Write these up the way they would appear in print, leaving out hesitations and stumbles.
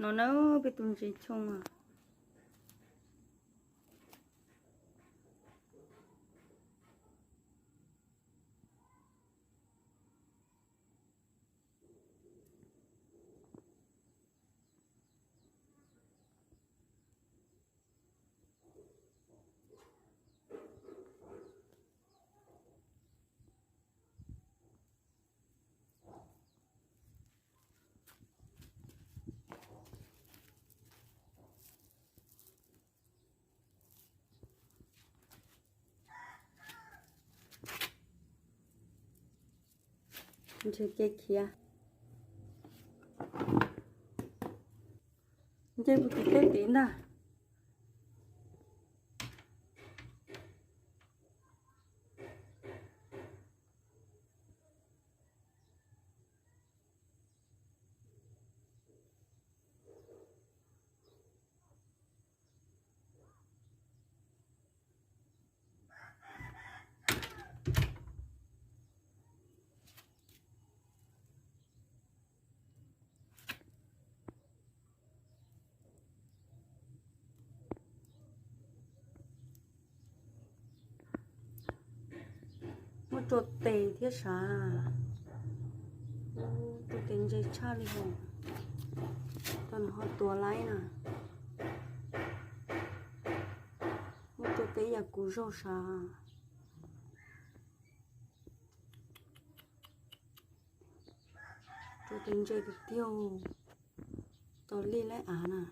nó nấu bị tụi gì chung à. Chơi cái kia chơi một cái tín à. Một chuột tề thiết xá tôi tính dây cha đi hồ toàn họ tua lái nè. Một chuột tề là cú rau xá tôi tính dây được tiêu tôi đi lấy á nè.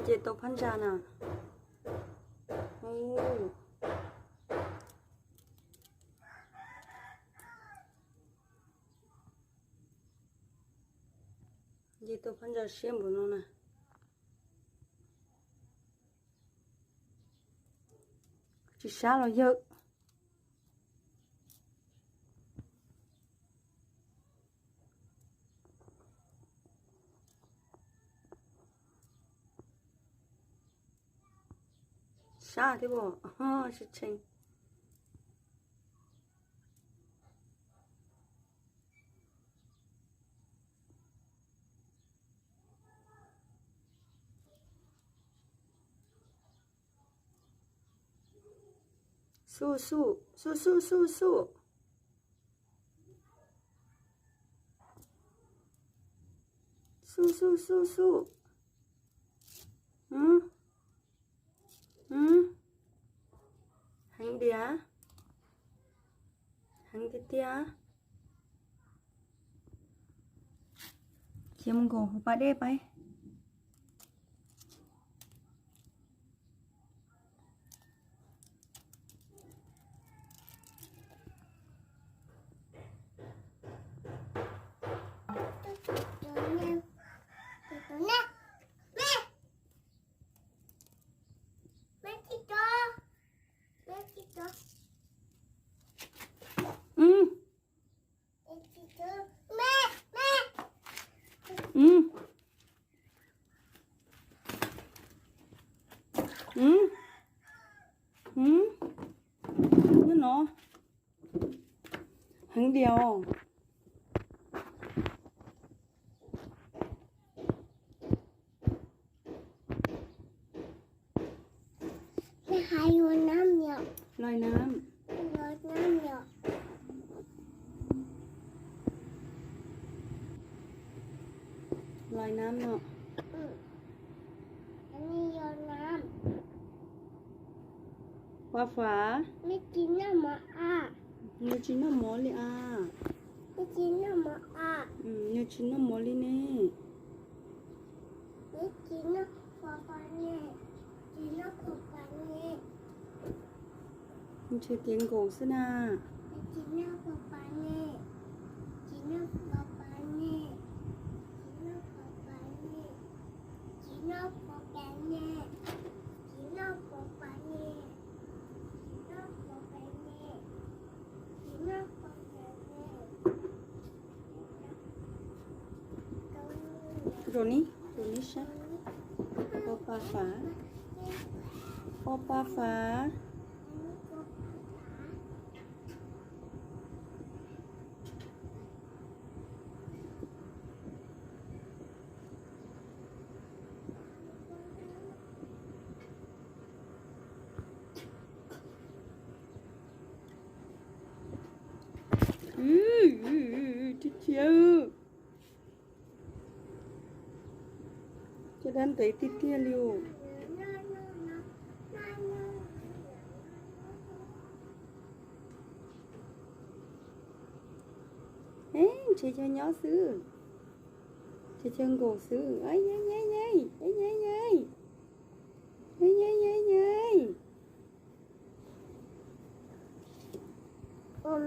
Chị tôi phân ra nè. Chị tôi phân ra xem của nó nè. Chị sao nó dơ. Sao thế bộ? Sự chênh. Su su su su su su su su su su hành đi á, hành đi tia kiếm gỗ ba đê bay. Nó hắn điều hai loài nam nhở loài nám nhở loài nám nọ. anh đi loài nam Hoa phá mấy chín năm mà như chín nó mỏ li à. mấy chín năm mà Như chín nó mỏ li nè. mấy chín năm phá phá nè chín năm phá phá nè Như chơi tiếng gỗ xưa nà. mấy chín năm phá phá nè chín năm phá phá nè chín năm phá phá ตัวนี้ใช่ปอปลาฝาปอปลาฝาที่เชียวจะดันไปติดเตี้ยเร็วเอ๊ะchơi chơi nhỏ xứ chơi chân gồ xứ ấy nhây nhây nhây ấy nhây nhây ấy nhây nhây nhây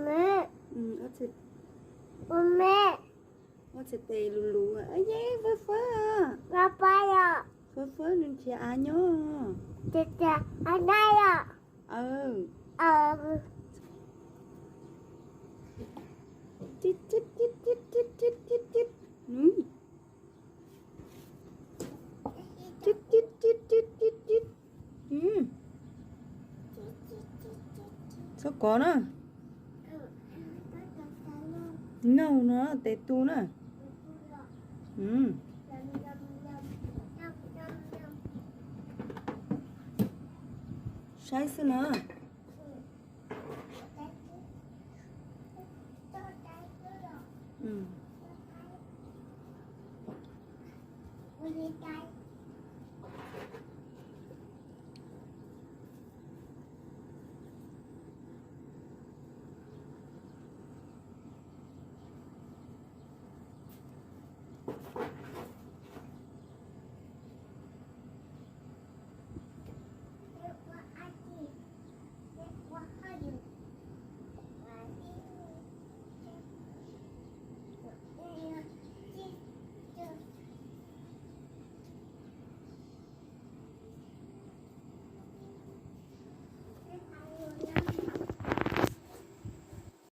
Mẹ, ở mẹ, sẽ tê lù lù ấy nhây phơ phơ à papaya, phơ phơ nên chị à nhớ tete, anaya, chít chít chít chít chít chít chít chít núi chít chít chít chít chít chít sao có nữa ngầu nó tê tu nữa sai sao nữa